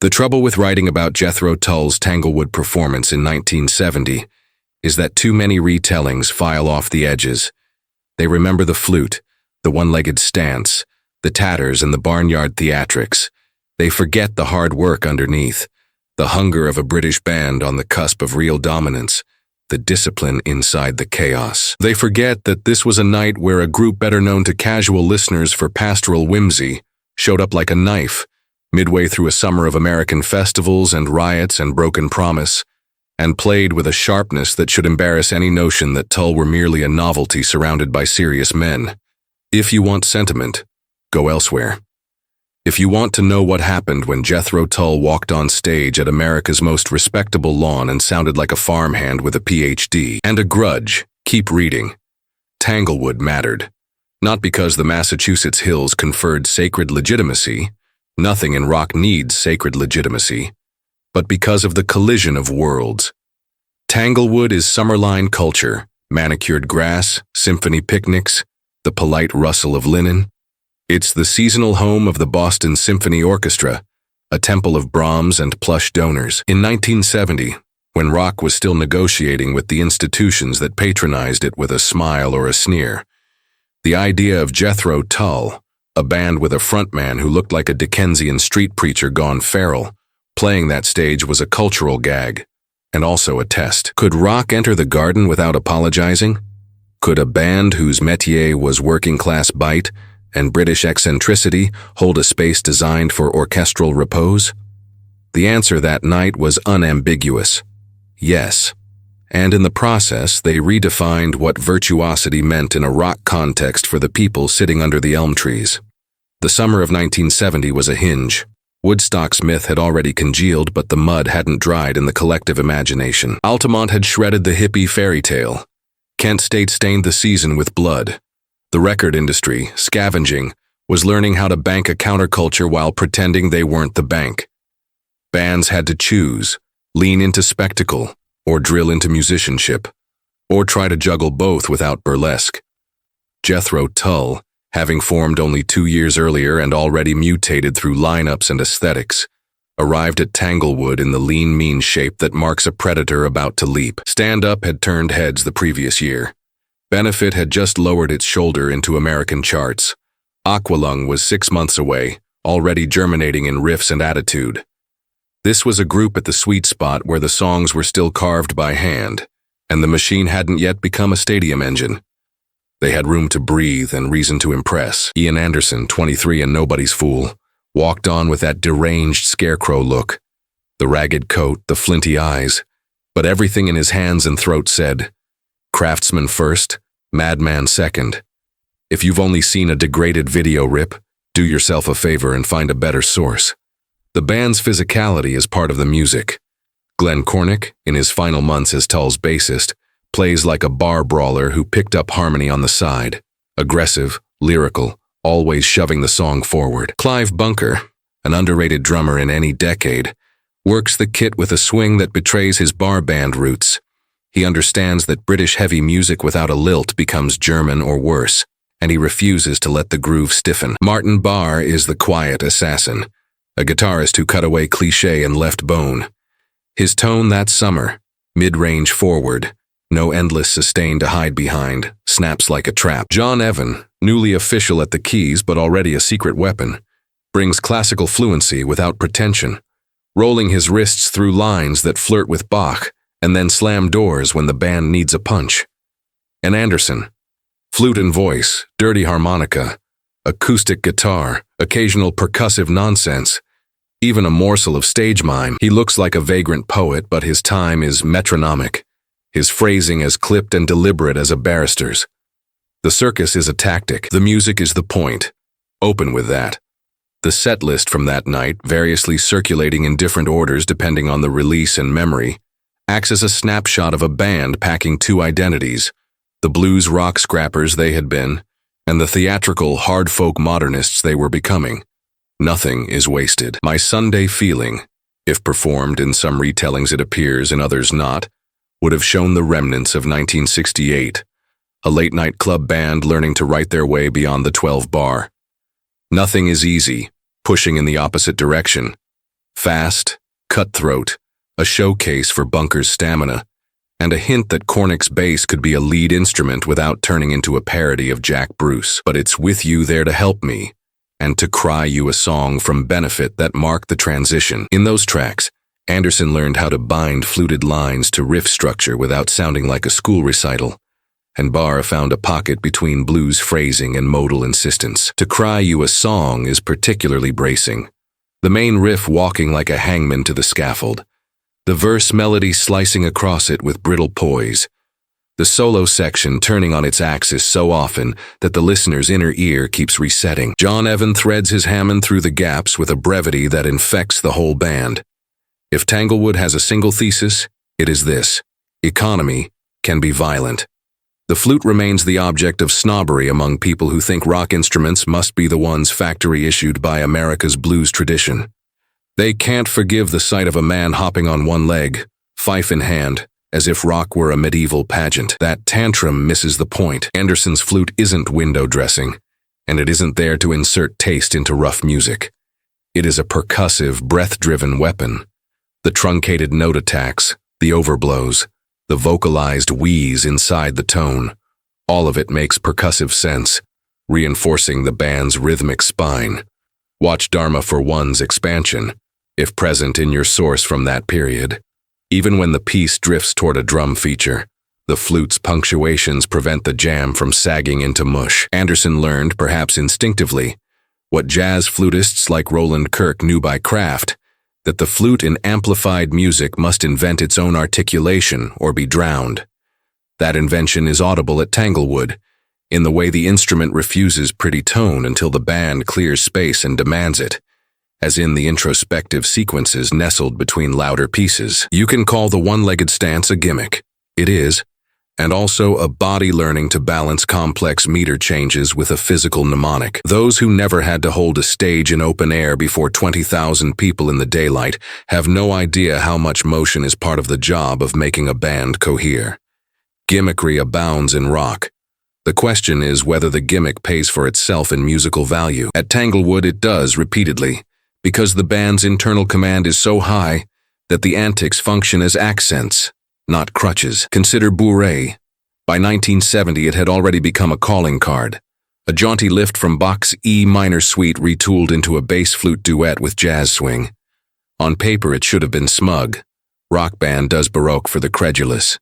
The trouble with writing about Jethro Tull's Tanglewood performance in 1970 is that too many retellings file off the edges. They remember the flute, the one-legged stance, the tatters and the barnyard theatrics. They forget the hard work underneath, the hunger of a British band on the cusp of real dominance, the discipline inside the chaos. They forget that this was a night where a group better known to casual listeners for pastoral whimsy showed up like a knife, midway through a summer of American festivals and riots and broken promise, and played with a sharpness that should embarrass any notion that Tull were merely a novelty surrounded by serious men. If you want sentiment, go elsewhere. If you want to know what happened when Jethro Tull walked on stage at America's most respectable lawn and sounded like a farmhand with a PhD and a grudge, keep reading. Tanglewood mattered. Not because the Massachusetts hills conferred sacred legitimacy, nothing in rock needs sacred legitimacy, but because of the collision of worlds. Tanglewood is summerline culture, manicured grass, symphony picnics, the polite rustle of linen. It's the seasonal home of the Boston Symphony Orchestra, a temple of Brahms and plush donors. In 1970, when rock was still negotiating with the institutions that patronized it with a smile or a sneer, the idea of Jethro Tull, a band with a frontman who looked like a Dickensian street preacher gone feral, playing that stage was a cultural gag, and also a test. Could rock enter the garden without apologizing? Could a band whose métier was working-class bite and British eccentricity hold a space designed for orchestral repose? The answer that night was unambiguous. Yes. And in the process, they redefined what virtuosity meant in a rock context for the people sitting under the elm trees. The summer of 1970 was a hinge. Woodstock's myth had already congealed, but the mud hadn't dried in the collective imagination. Altamont had shredded the hippie fairy tale. Kent State stained the season with blood. The record industry, scavenging, was learning how to bank a counterculture while pretending they weren't the bank. Bands had to choose, lean into spectacle, or drill into musicianship, or try to juggle both without burlesque. Jethro Tull, having formed only 2 years earlier and already mutated through lineups and aesthetics, arrived at Tanglewood in the lean, mean shape that marks a predator about to leap. Stand Up had turned heads the previous year. Benefit had just lowered its shoulder into American charts. Aqualung was 6 months away, already germinating in riffs and attitude. This was a group at the sweet spot where the songs were still carved by hand, and the machine hadn't yet become a stadium engine. They had room to breathe and reason to impress. Ian Anderson, 23 and nobody's fool, walked on with that deranged scarecrow look, the ragged coat, the flinty eyes, but everything in his hands and throat said, craftsman first, madman second. If you've only seen a degraded video rip, do yourself a favor and find a better source. The band's physicality is part of the music. Glenn Cornick, in his final months as Tull's bassist, plays like a bar brawler who picked up harmony on the side. Aggressive, lyrical, always shoving the song forward. Clive Bunker, an underrated drummer in any decade, works the kit with a swing that betrays his bar band roots. He understands that British heavy music without a lilt becomes German or worse, and he refuses to let the groove stiffen. Martin Barr is the quiet assassin, a guitarist who cut away cliché and left bone. His tone that summer, mid-range forward, no endless sustain to hide behind, snaps like a trap. John Evan, newly official at the keys but already a secret weapon, brings classical fluency without pretension, rolling his wrists through lines that flirt with Bach and then slam doors when the band needs a punch. And Anderson, flute and voice, dirty harmonica, acoustic guitar, occasional percussive nonsense, even a morsel of stage mime. He looks like a vagrant poet, but his time is metronomic, his phrasing as clipped and deliberate as a barrister's. The circus is a tactic, the music is the point. Open with that. The set list from that night, variously circulating in different orders depending on the release and memory, acts as a snapshot of a band packing two identities, the blues rock scrappers they had been, and the theatrical hard folk modernists they were becoming. Nothing is wasted. My Sunday Feeling, if performed in some retellings it appears, in others not, would have shown the remnants of 1968, a late-night club band learning to write their way beyond the 12 bar. Nothing is easy, pushing in the opposite direction. Fast, cutthroat, a showcase for Bunker's stamina, and a hint that Cornick's bass could be a lead instrument without turning into a parody of Jack Bruce. But it's With You There to Help Me, and To Cry You a Song from Benefit that marked the transition. In those tracks, Anderson learned how to bind fluted lines to riff structure without sounding like a school recital, and Barr found a pocket between blues phrasing and modal insistence. To Cry You a Song is particularly bracing, the main riff walking like a hangman to the scaffold, the verse melody slicing across it with brittle poise, the solo section turning on its axis so often that the listener's inner ear keeps resetting. John Evan threads his Hammond through the gaps with a brevity that infects the whole band. If Tanglewood has a single thesis, it is this: economy can be violent. The flute remains the object of snobbery among people who think rock instruments must be the ones factory-issued by America's blues tradition. They can't forgive the sight of a man hopping on one leg, fife in hand, as if rock were a medieval pageant. That tantrum misses the point. Anderson's flute isn't window dressing, and it isn't there to insert taste into rough music. It is a percussive, breath-driven weapon. The truncated note attacks, the overblows, the vocalized wheeze inside the tone, all of it makes percussive sense, reinforcing the band's rhythmic spine. Watch Dharma for One's expansion, if present in your source from that period. Even when the piece drifts toward a drum feature, the flute's punctuations prevent the jam from sagging into mush. Anderson learned, perhaps instinctively, what jazz flutists like Roland Kirk knew by craft: that the flute in amplified music must invent its own articulation or be drowned. That invention is audible at Tanglewood, in the way the instrument refuses pretty tone until the band clears space and demands it, as in the introspective sequences nestled between louder pieces. You can call the one-legged stance a gimmick. It is, and also a body learning to balance complex meter changes with a physical mnemonic. Those who never had to hold a stage in open air before 20,000 people in the daylight have no idea how much motion is part of the job of making a band cohere. Gimmickry abounds in rock. The question is whether the gimmick pays for itself in musical value. At Tanglewood it does repeatedly, because the band's internal command is so high that the antics function as accents, not crutches. Consider bourrée. By 1970 it had already become a calling card, a jaunty lift from Bach's E minor suite retooled into a bass flute duet with jazz swing. On paper it should have been smug. Rock band does Baroque for the credulous.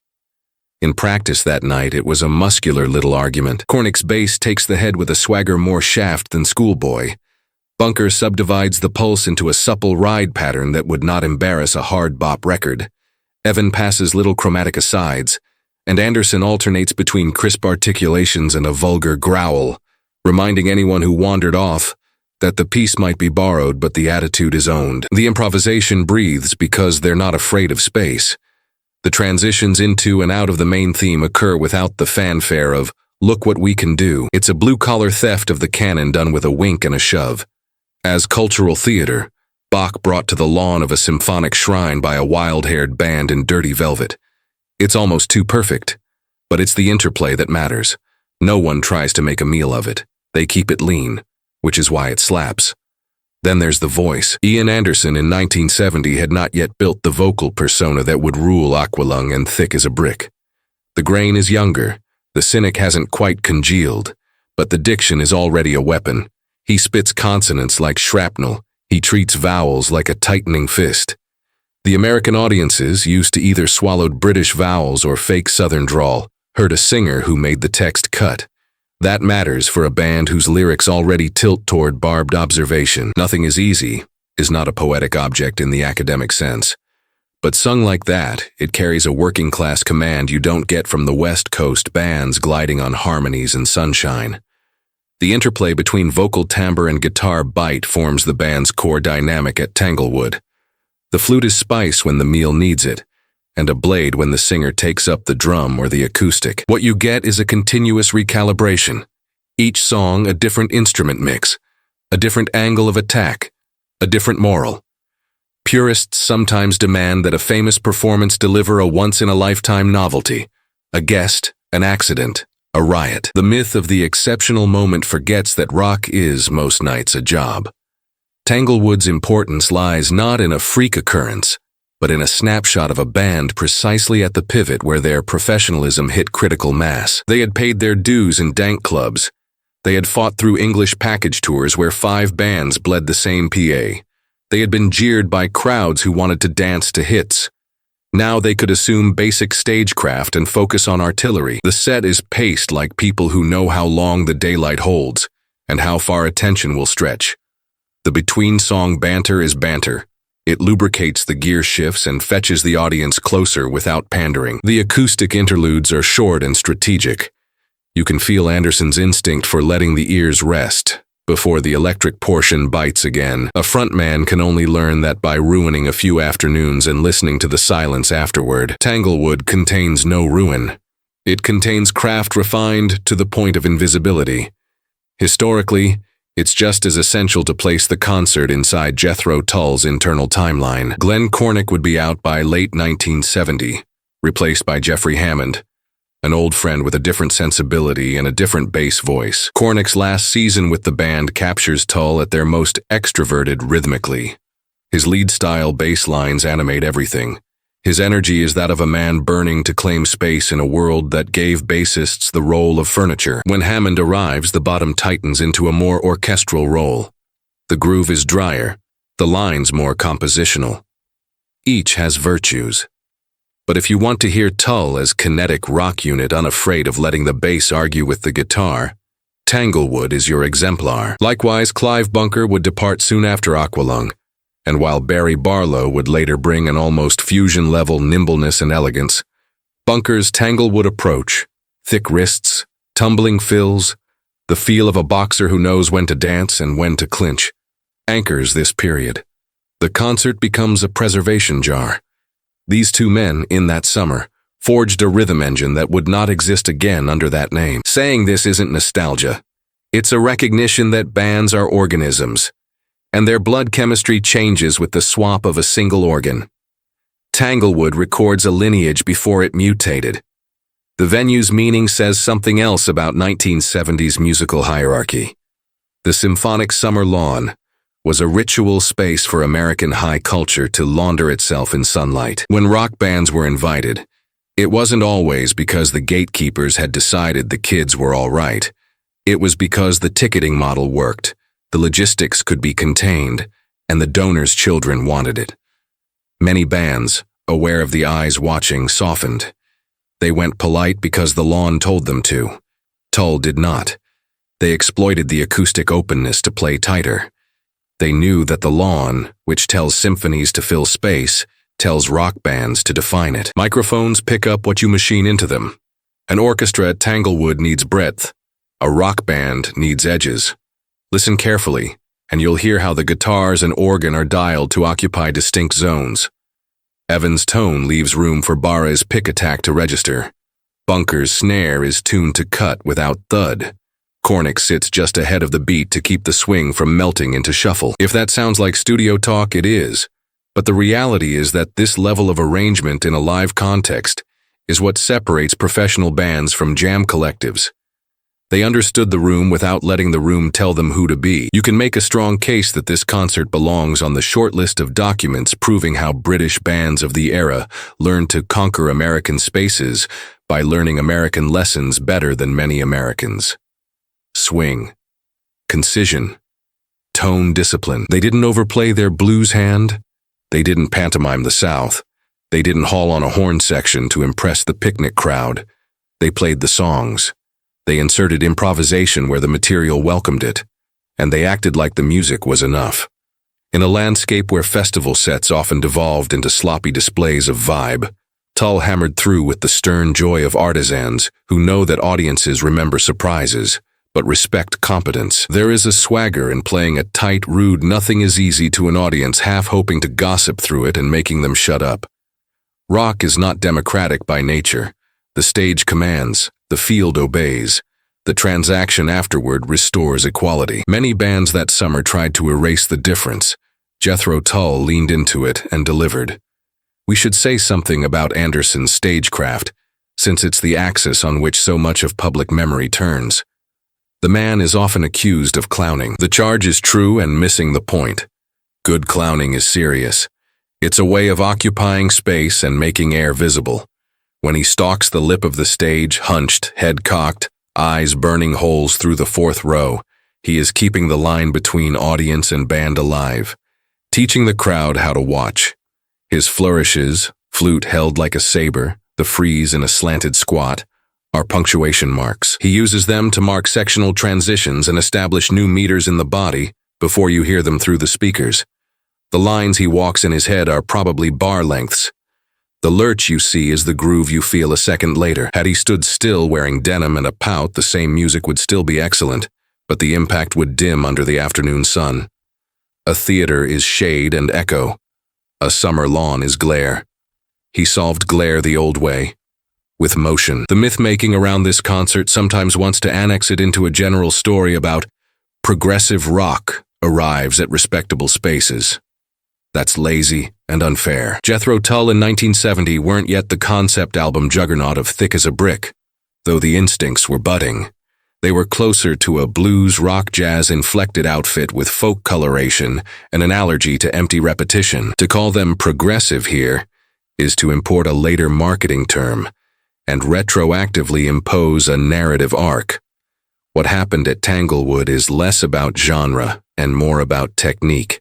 In practice that night it was a muscular little argument. Cornick's bass takes the head with a swagger more shaft than schoolboy. Bunker subdivides the pulse into a supple ride pattern that would not embarrass a hard bop record. Evan passes little chromatic asides, and Anderson alternates between crisp articulations and a vulgar growl, reminding anyone who wandered off that the piece might be borrowed but the attitude is owned. The improvisation breathes because they're not afraid of space. The transitions into and out of the main theme occur without the fanfare of, "Look what we can do." It's a blue-collar theft of the canon done with a wink and a shove. As cultural theater, Bach brought to the lawn of a symphonic shrine by a wild-haired band in dirty velvet. It's almost too perfect, but it's the interplay that matters. No one tries to make a meal of it. They keep it lean, which is why it slaps. Then there's the voice. Ian Anderson in 1970 had not yet built the vocal persona that would rule Aqualung and Thick as a Brick. The grain is younger, the cynic hasn't quite congealed, but the diction is already a weapon. He spits consonants like shrapnel. He treats vowels like a tightening fist. The American audiences, used to either swallowed British vowels or fake Southern drawl, heard a singer who made the text cut. That matters for a band whose lyrics already tilt toward barbed observation. Nothing is easy is not a poetic object in the academic sense. But sung like that, it carries a working-class command you don't get from the West Coast bands gliding on harmonies and sunshine. The interplay between vocal timbre and guitar bite forms the band's core dynamic at Tanglewood. The flute is spice when the meal needs it, and a blade when the singer takes up the drum or the acoustic. What you get is a continuous recalibration. Each song a different instrument mix, a different angle of attack, a different moral. Purists sometimes demand that a famous performance deliver a once-in-a-lifetime novelty, a guest, an accident, a riot. The myth of the exceptional moment forgets that rock is, most nights, a job. Tanglewood's importance lies not in a freak occurrence, but in a snapshot of a band precisely at the pivot where their professionalism hit critical mass. They had paid their dues in dank clubs. They had fought through English package tours where 5 bands bled the same PA. They had been jeered by crowds who wanted to dance to hits. Now they could assume basic stagecraft and focus on artillery. The set is paced like people who know how long the daylight holds and how far attention will stretch. The between-song banter is banter. It lubricates the gear shifts and fetches the audience closer without pandering. The acoustic interludes are short and strategic. You can feel Anderson's instinct for letting the ears rest before the electric portion bites again. A frontman can only learn that by ruining a few afternoons and listening to the silence afterward. Tanglewood contains no ruin. It contains craft refined to the point of invisibility. Historically, it's just as essential to place the concert inside Jethro Tull's internal timeline. Glenn Cornick would be out by late 1970, replaced by Jeffrey Hammond, an old friend with a different sensibility and a different bass voice. Cornick's last season with the band captures Tull at their most extroverted rhythmically. His lead-style bass lines animate everything. His energy is that of a man burning to claim space in a world that gave bassists the role of furniture. When Hammond arrives, the bottom tightens into a more orchestral role. The groove is drier, the lines more compositional. Each has virtues. But if you want to hear Tull as kinetic rock unit unafraid of letting the bass argue with the guitar, Tanglewood is your exemplar. Likewise, Clive Bunker would depart soon after Aqualung, and while Barry Barlow would later bring an almost fusion-level nimbleness and elegance, Bunker's Tanglewood approach, thick wrists, tumbling fills, the feel of a boxer who knows when to dance and when to clinch, anchors this period. The concert becomes a preservation jar. These 2 men, in that summer, forged a rhythm engine that would not exist again under that name. Saying this isn't nostalgia. It's a recognition that bands are organisms, and their blood chemistry changes with the swap of a single organ. Tanglewood records a lineage before it mutated. The venue's meaning says something else about 1970s musical hierarchy. The symphonic summer lawn was a ritual space for American high culture to launder itself in sunlight. When rock bands were invited, it wasn't always because the gatekeepers had decided the kids were all right. It was because the ticketing model worked. The logistics could be contained, and the donors' children wanted it. Many bands, aware of the eyes watching, softened. They went polite because the lawn told them to. Tull did not. They exploited the acoustic openness to play tighter. They knew that the lawn, which tells symphonies to fill space, tells rock bands to define it. Microphones pick up what you machine into them. An orchestra at Tanglewood needs breadth. A rock band needs edges. Listen carefully, and you'll hear how the guitars and organ are dialed to occupy distinct zones. Evans' tone leaves room for Barra's pick attack to register. Bunker's snare is tuned to cut without thud. Cornick sits just ahead of the beat to keep the swing from melting into shuffle. If that sounds like studio talk, it is. But the reality is that this level of arrangement in a live context is what separates professional bands from jam collectives. They understood the room without letting the room tell them who to be. You can make a strong case that this concert belongs on the short list of documents proving how British bands of the era learned to conquer American spaces by learning American lessons better than many Americans. Swing, concision, tone discipline. They didn't overplay their blues hand. They didn't pantomime the South. They didn't haul on a horn section to impress the picnic crowd. They played the songs. They inserted improvisation where the material welcomed it, and they acted like the music was enough. In a landscape where festival sets often devolved into sloppy displays of vibe, Tull hammered through with the stern joy of artisans who know that audiences remember surprises, but respect competence. There is a swagger in playing a tight, rude nothing is easy to an audience half hoping to gossip through it and making them shut up. Rock is not democratic by nature. The stage commands, the field obeys. The transaction afterward restores equality. Many bands that summer tried to erase the difference. Jethro Tull leaned into it and delivered. We should say something about Anderson's stagecraft, since it's the axis on which so much of public memory turns. The man is often accused of clowning. The charge is true and missing the point. Good clowning is serious. It's a way of occupying space and making air visible. When he stalks the lip of the stage, hunched, head cocked, eyes burning holes through the fourth row, he is keeping the line between audience and band alive, teaching the crowd how to watch. His flourishes, flute held like a saber, the freeze in a slanted squat, are punctuation marks. He uses them to mark sectional transitions and establish new meters in the body before you hear them through the speakers. The lines he walks in his head are probably bar lengths. The lurch you see is the groove you feel a second later. Had he stood still wearing denim and a pout, the same music would still be excellent, but the impact would dim under the afternoon sun. A theater is shade and echo. A summer lawn is glare. He solved glare the old way, with motion. The myth-making around this concert sometimes wants to annex it into a general story about progressive rock arrives at respectable spaces. That's lazy and unfair. Jethro Tull in 1970 weren't yet the concept album juggernaut of Thick as a Brick, though the instincts were budding. They were closer to a blues rock jazz inflected outfit with folk coloration and an allergy to empty repetition. To call them progressive here is to import a later marketing term and retroactively impose a narrative arc. What happened at Tanglewood is less about genre and more about technique.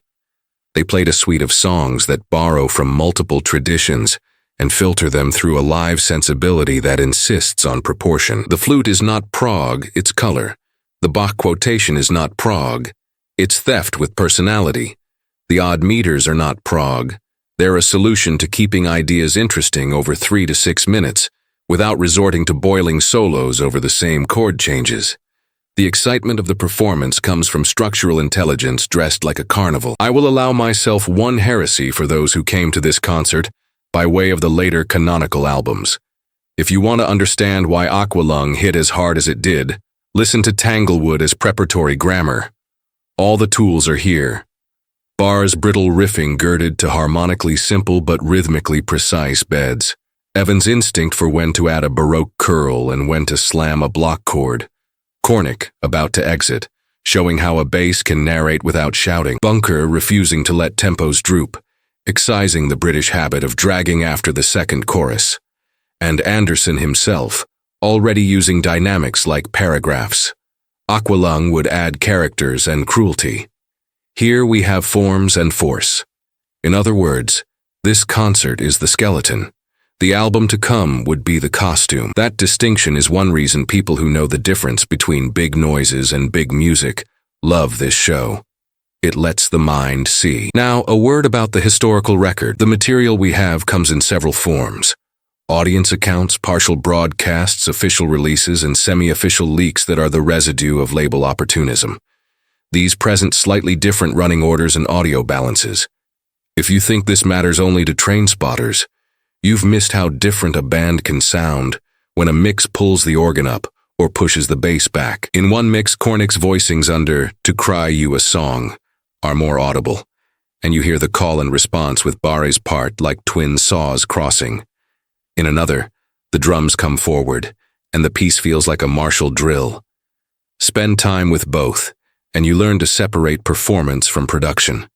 They played a suite of songs that borrow from multiple traditions and filter them through a live sensibility that insists on proportion. The flute is not prog, it's color. The Bach quotation is not prog, it's theft with personality. The odd meters are not prog. They're a solution to keeping ideas interesting over 3 to 6 minutes without resorting to boiling solos over the same chord changes. The excitement of the performance comes from structural intelligence dressed like a carnival. I will allow myself one heresy for those who came to this concert by way of the later canonical albums. If you want to understand why Aqualung hit as hard as it did, listen to Tanglewood as preparatory grammar. All the tools are here. Barr's brittle riffing girded to harmonically simple but rhythmically precise beds. Evan's instinct for when to add a Baroque curl and when to slam a block chord. Cornick, about to exit, showing how a bass can narrate without shouting. Bunker refusing to let tempos droop, excising the British habit of dragging after the second chorus. And Anderson himself, already using dynamics like paragraphs. Aqualung would add characters and cruelty. Here we have forms and force. In other words, this concert is the skeleton. The album to come would be the costume. That distinction is one reason people who know the difference between big noises and big music love this show. It lets the mind see. Now, a word about the historical record. The material we have comes in several forms. Audience accounts, partial broadcasts, official releases, and semi-official leaks that are the residue of label opportunism. These present slightly different running orders and audio balances. If you think this matters only to train spotters, you've missed how different a band can sound when a mix pulls the organ up or pushes the bass back. In one mix, Cornick's voicings under "To Cry You a Song" are more audible, and you hear the call and response with Barre's part like twin saws crossing. In another, the drums come forward, and the piece feels like a martial drill. Spend time with both, and you learn to separate performance from production.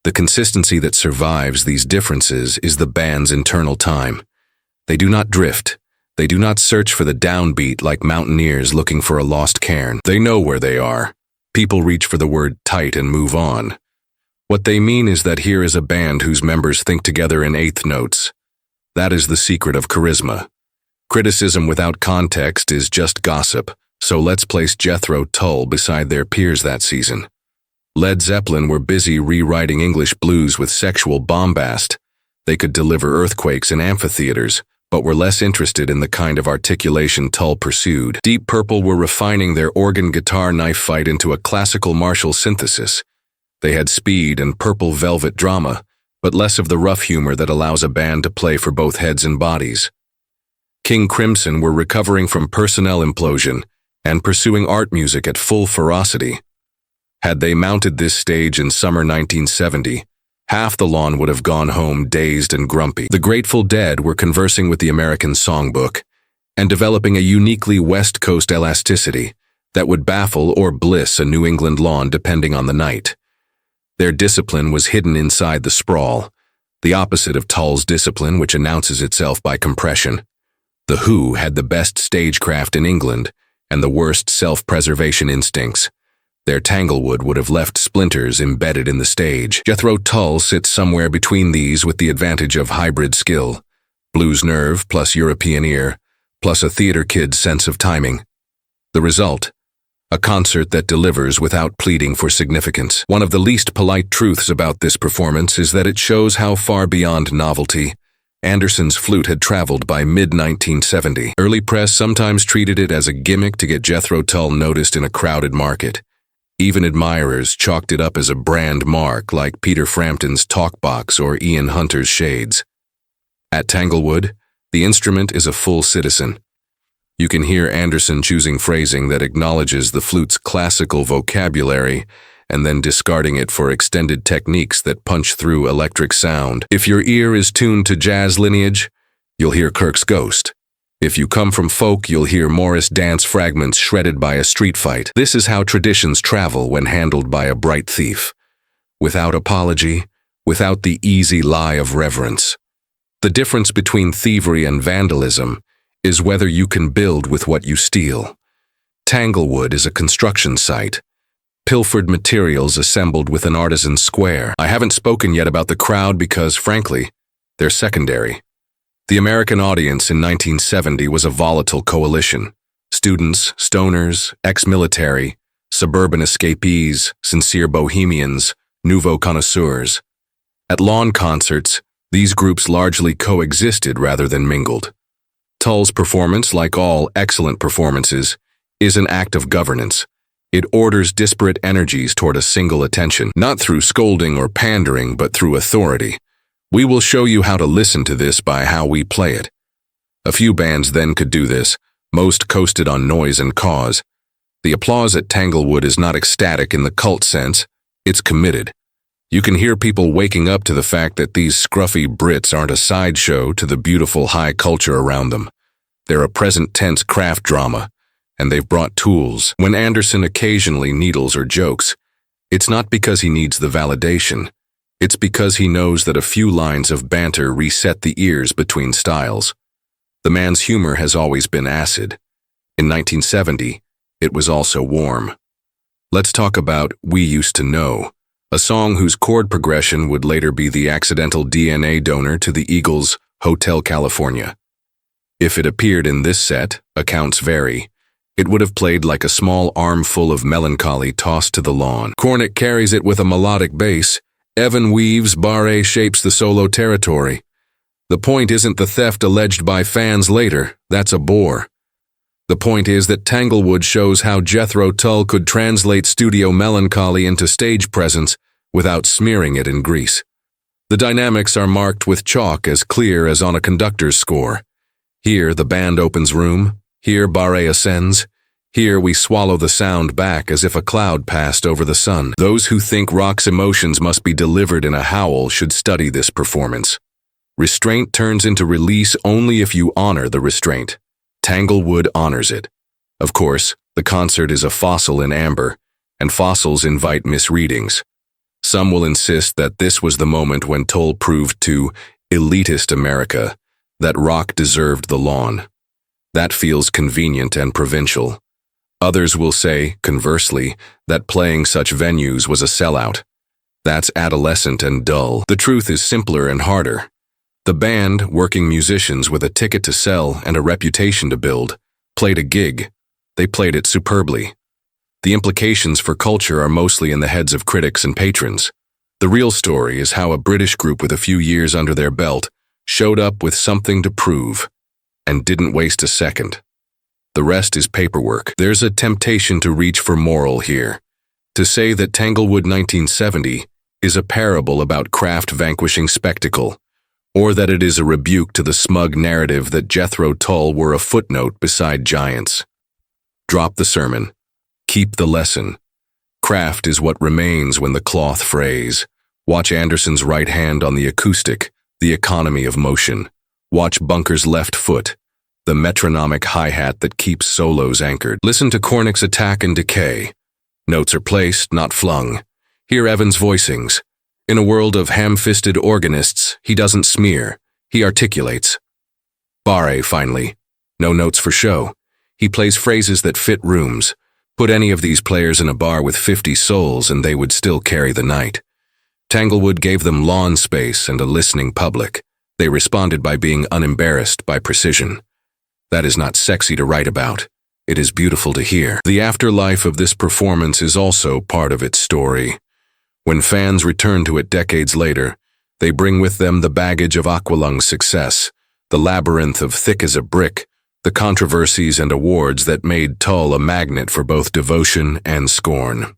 The consistency that survives these differences is the band's internal time. They do not drift. They do not search for the downbeat like mountaineers looking for a lost cairn. They know where they are. People reach for the word tight and move on. What they mean is that here is a band whose members think together in eighth notes. That is the secret of charisma. Criticism without context is just gossip, so let's place Jethro Tull beside their peers that season. Led Zeppelin were busy rewriting English blues with sexual bombast. They could deliver earthquakes in amphitheaters, but were less interested in the kind of articulation Tull pursued. Deep Purple were refining their organ-guitar knife fight into a classical martial synthesis. They had speed and purple velvet drama, but less of the rough humor that allows a band to play for both heads and bodies. King Crimson were recovering from personnel implosion and pursuing art music at full ferocity. Had they mounted this stage in summer 1970, half the lawn would have gone home dazed and grumpy. The Grateful Dead were conversing with the American songbook and developing a uniquely West Coast elasticity that would baffle or bliss a New England lawn depending on the night. Their discipline was hidden inside the sprawl, the opposite of TULL's discipline, which announces itself by compression. The Who had the best stagecraft in England and the worst self-preservation instincts. Their Tanglewood would have left splinters embedded in the stage. Jethro Tull sits somewhere between these with the advantage of hybrid skill, blues nerve plus European ear, plus a theater kid's sense of timing. The result? A concert that delivers without pleading for significance. One of the least polite truths about this performance is that it shows how far beyond novelty Anderson's flute had traveled by mid-1970. Early press sometimes treated it as a gimmick to get Jethro Tull noticed in a crowded market. Even admirers chalked it up as a brand mark like Peter Frampton's Talkbox or Ian Hunter's Shades. At Tanglewood, the instrument is a full citizen. You can hear Anderson choosing phrasing that acknowledges the flute's classical vocabulary and then discarding it for extended techniques that punch through electric sound. If your ear is tuned to jazz lineage, you'll hear Kirk's Ghost. If you come from folk, you'll hear Morris dance fragments shredded by a street fight. This is how traditions travel when handled by a bright thief. Without apology, without the easy lie of reverence. The difference between thievery and vandalism is whether you can build with what you steal. Tanglewood is a construction site. Pilfered materials assembled with an artisan's square. I haven't spoken yet about the crowd because, frankly, they're secondary. The American audience in 1970 was a volatile coalition. Students, stoners, ex-military, suburban escapees, sincere bohemians, nouveau connoisseurs. At lawn concerts, these groups largely coexisted rather than mingled. Tull's performance, like all excellent performances, is an act of governance. It orders disparate energies toward a single attention, not through scolding or pandering, but through authority. We will show you how to listen to this by how we play it. A few bands then could do this. Most coasted on noise and cause. The applause at Tanglewood is not ecstatic in the cult sense. It's committed. You can hear people waking up to the fact that these scruffy Brits aren't a sideshow to the beautiful high culture around them. They're a present tense craft drama, and they've brought tools. When Anderson occasionally needles or jokes, it's not because he needs the validation. It's because he knows that a few lines of banter reset the ears between styles. The man's humor has always been acid. In 1970, it was also warm. Let's talk about We Used to Know, a song whose chord progression would later be the accidental DNA donor to the Eagles' Hotel California. If it appeared in this set, accounts vary, it would have played like a small armful of melancholy tossed to the lawn. Cornick carries it with a melodic bass. Evan weaves, Barre shapes the solo territory. The point isn't the theft alleged by fans later, that's a bore. The point is that Tanglewood shows how Jethro Tull could translate studio melancholy into stage presence without smearing it in grease. The dynamics are marked with chalk as clear as on a conductor's score. Here the band opens room, here Barre ascends, here we swallow the sound back as if a cloud passed over the sun. Those who think rock's emotions must be delivered in a howl should study this performance. Restraint turns into release only if you honor the restraint. Tanglewood honors it. Of course, the concert is a fossil in amber, and fossils invite misreadings. Some will insist that this was the moment when Tull proved to elitist America that rock deserved the lawn. That feels convenient and provincial. Others will say, conversely, that playing such venues was a sellout. That's adolescent and dull. The truth is simpler and harder. The band, working musicians with a ticket to sell and a reputation to build, played a gig. They played it superbly. The implications for culture are mostly in the heads of critics and patrons. The real story is how a British group with a few years under their belt showed up with something to prove and didn't waste a second. The rest is paperwork. There's a temptation to reach for moral here. To say that Tanglewood 1970 is a parable about craft vanquishing spectacle, or that it is a rebuke to the smug narrative that Jethro Tull were a footnote beside giants. Drop the sermon. Keep the lesson. Craft is what remains when the cloth frays. Watch Anderson's right hand on the acoustic, the economy of motion. Watch Bunker's left foot, the metronomic hi-hat that keeps solos anchored. Listen to Cornick's attack and decay. Notes are placed, not flung. Hear Evan's voicings. In a world of ham-fisted organists, he doesn't smear, he articulates. Barre, finally. No notes for show. He plays phrases that fit rooms. Put any of these players in a bar with 50 souls and they would still carry the night. Tanglewood gave them lawn space and a listening public. They responded by being unembarrassed by precision. That is not sexy to write about. It is beautiful to hear. The afterlife of this performance is also part of its story. When fans return to it decades later, they bring with them the baggage of Aqualung's success, the labyrinth of Thick as a Brick, the controversies and awards that made TULL a magnet for both devotion and scorn.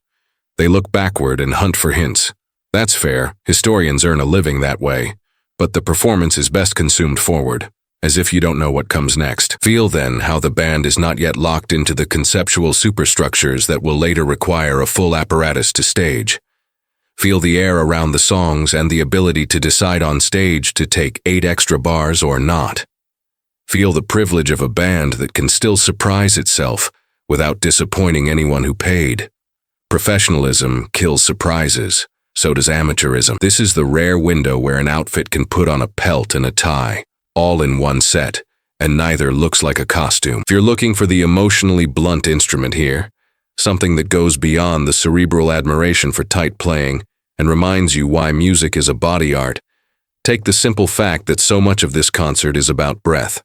They look backward and hunt for hints. That's fair, historians earn a living that way. But the performance is best consumed forward, as if you don't know what comes next. Feel then how the band is not yet locked into the conceptual superstructures that will later require a full apparatus to stage. Feel the air around the songs and the ability to decide on stage to take 8 extra bars or not. Feel the privilege of a band that can still surprise itself without disappointing anyone who paid. Professionalism kills surprises, so does amateurism. This is the rare window where an outfit can put on a pelt and a tie, all in one set, and neither looks like a costume. If you're looking for the emotionally blunt instrument here, something that goes beyond the cerebral admiration for tight playing and reminds you why music is a body art, take the simple fact that so much of this concert is about breath.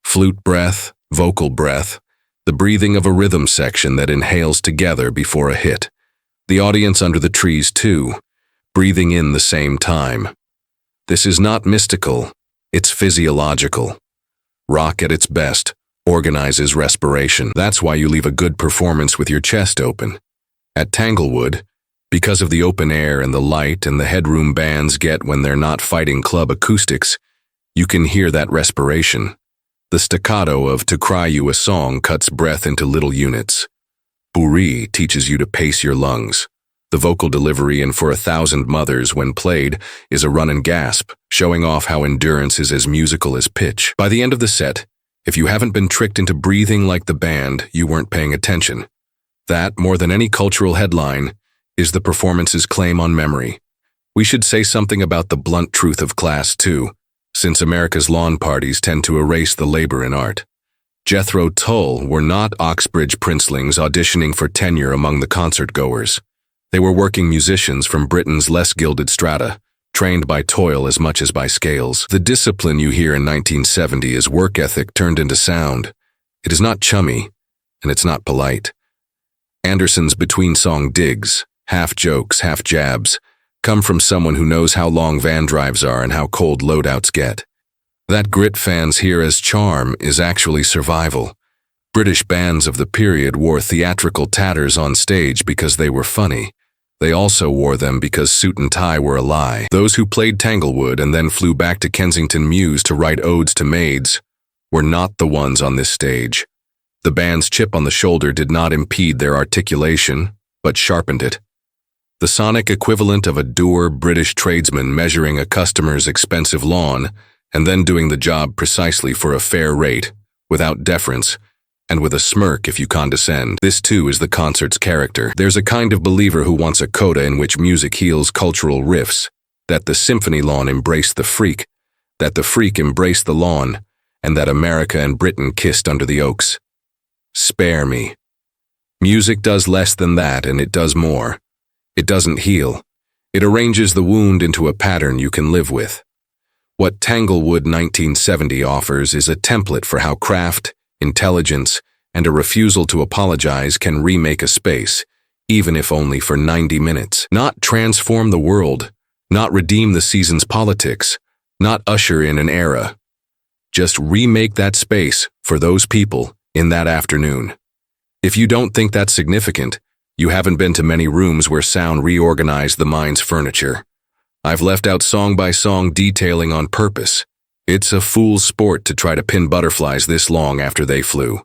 Flute breath, vocal breath, the breathing of a rhythm section that inhales together before a hit. The audience under the trees too, breathing in the same time. This is not mystical, it's physiological. Rock at its best organizes respiration. That's why you leave a good performance with your chest open. At Tanglewood, because of the open air and the light and the headroom bands get when they're not fighting club acoustics, you can hear that respiration. The staccato of To Cry You a Song cuts breath into little units. Bourrée teaches you to pace your lungs. The vocal delivery in For 1,000 Mothers, when played, is a run and gasp, showing off how endurance is as musical as pitch. By the end of the set, if you haven't been tricked into breathing like the band, you weren't paying attention. That, more than any cultural headline, is the performance's claim on memory. We should say something about the blunt truth of class, too, since America's lawn parties tend to erase the labor in art. JETHRO TULL were not Oxbridge princelings auditioning for tenure among the concert-goers. They were working musicians from Britain's less gilded strata, trained by toil as much as by scales. The discipline you hear in 1970 is work ethic turned into sound. It is not chummy, and it's not polite. Anderson's between-song digs, half jokes, half jabs, come from someone who knows how long van drives are and how cold loadouts get. That grit fans hear as charm is actually survival. British bands of the period wore theatrical tatters on stage because they were funny. They also wore them because suit and tie were a lie. Those who played Tanglewood and then flew back to Kensington Mews to write odes to maids were not the ones on this stage. The band's chip on the shoulder did not impede their articulation, but sharpened it. The sonic equivalent of a dour British tradesman measuring a customer's expensive lawn and then doing the job precisely for a fair rate, without deference, and with a smirk if you condescend. This too is the concert's character. There's a kind of believer who wants a coda in which music heals cultural rifts, that the symphony lawn embraced the freak, that the freak embraced the lawn, and that America and Britain kissed under the oaks. Spare me. Music does less than that, and it does more. It doesn't heal. It arranges the wound into a pattern you can live with. What Tanglewood 1970 offers is a template for how craft, intelligence, and a refusal to apologize can remake a space, even if only for 90 minutes. Not transform the world, not redeem the season's politics, not usher in an era. Just remake that space for those people in that afternoon. If you don't think that's significant, you haven't been to many rooms where sound reorganized the mind's furniture. I've left out song-by-song detailing on purpose. It's a fool's sport to try to pin butterflies this long after they flew.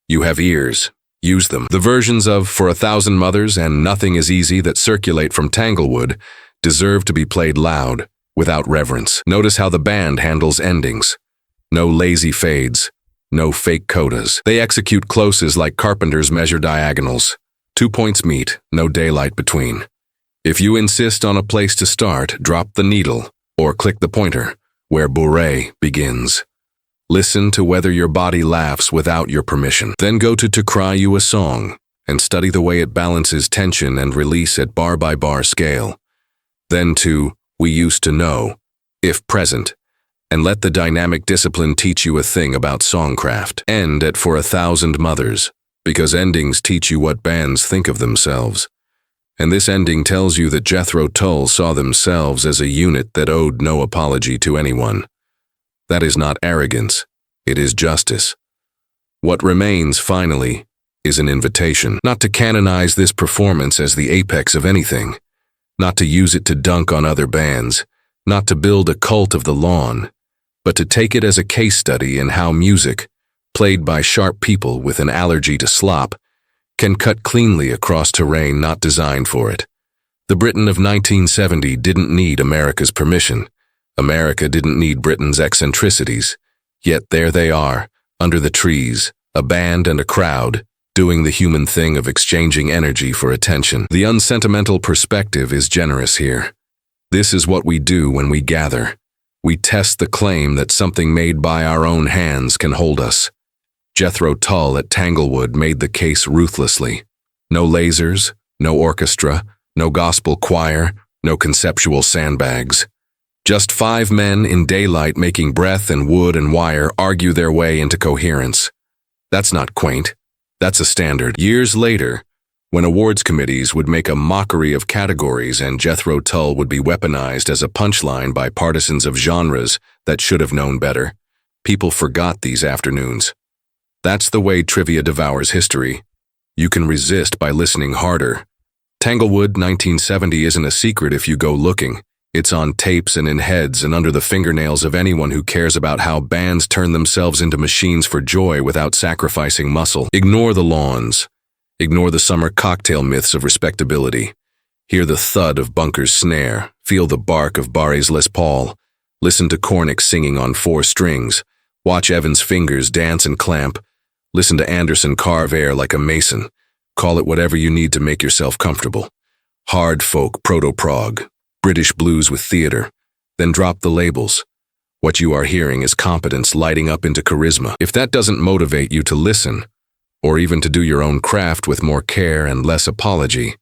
You have ears. Use them. The versions of For 1,000 Mothers and Nothing Is Easy that circulate from Tanglewood deserve to be played loud, without reverence. Notice how the band handles endings. No lazy fades. No fake codas. They execute closes like carpenters measure diagonals. 2 points meet, no daylight between. If you insist on a place to start, drop the needle or click the pointer where bourrée begins. Listen to whether your body laughs without your permission. Then go to cry you a song and study the way it balances tension and release at bar-by-bar scale. Then to we used to know, if present, and let the dynamic discipline teach you a thing about songcraft. End at For 1,000 Mothers, because endings teach you what bands think of themselves. And this ending tells you that Jethro Tull saw themselves as a unit that owed no apology to anyone. That is not arrogance, it is justice. What remains, finally, is an invitation, not to canonize this performance as the apex of anything, not to use it to dunk on other bands, not to build a cult of the lawn, but to take it as a case study in how music, played by sharp people with an allergy to slop, can cut cleanly across terrain not designed for it. The Britain of 1970 didn't need America's permission. America didn't need Britain's eccentricities. Yet there they are, under the trees, a band and a crowd, doing the human thing of exchanging energy for attention. The unsentimental perspective is generous here. This is what we do when we gather. We test the claim that something made by our own hands can hold us. Jethro Tull at Tanglewood made the case ruthlessly. No lasers, no orchestra, no gospel choir, no conceptual sandbags. Just 5 men in daylight making breath and wood and wire argue their way into coherence. That's not quaint. That's a standard. Years later, when awards committees would make a mockery of categories and Jethro Tull would be weaponized as a punchline by partisans of genres that should have known better, people forgot these afternoons. That's the way trivia devours history. You can resist by listening harder. Tanglewood 1970 isn't a secret if you go looking. It's on tapes and in heads and under the fingernails of anyone who cares about how bands turn themselves into machines for joy without sacrificing muscle. Ignore the lawns. Ignore the summer cocktail myths of respectability. Hear the thud of Bunker's snare. Feel the bark of Barre's Les Paul. Listen to Cornick singing on 4 strings. Watch Evans' fingers dance and clamp. Listen to Anderson carve air like a mason. Call it whatever you need to make yourself comfortable. Hard folk, proto-prog. British blues with theater. Then drop the labels. What you are hearing is competence lighting up into charisma. If that doesn't motivate you to listen, or even to do your own craft with more care and less apology,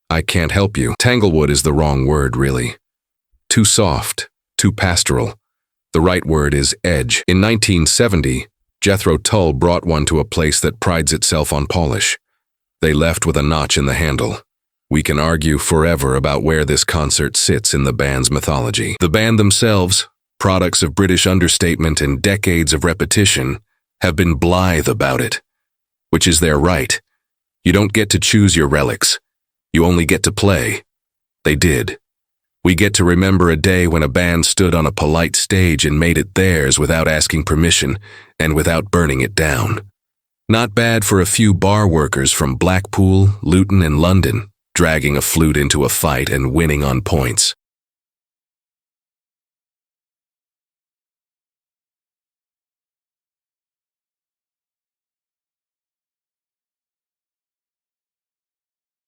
I can't help you. Tanglewood is the wrong word, really. Too soft, too pastoral. The right word is edge. In 1970, Jethro Tull brought one to a place that prides itself on polish. They left with a notch in the handle. We can argue forever about where this concert sits in the band's mythology. The band themselves, products of British understatement and decades of repetition, have been blithe about it, which is their right. You don't get to choose your relics. You only get to play. They did. We get to remember a day when a band stood on a polite stage and made it theirs without asking permission and without burning it down. Not bad for a few bar workers from Blackpool, Luton, and London, dragging a flute into a fight and winning on points.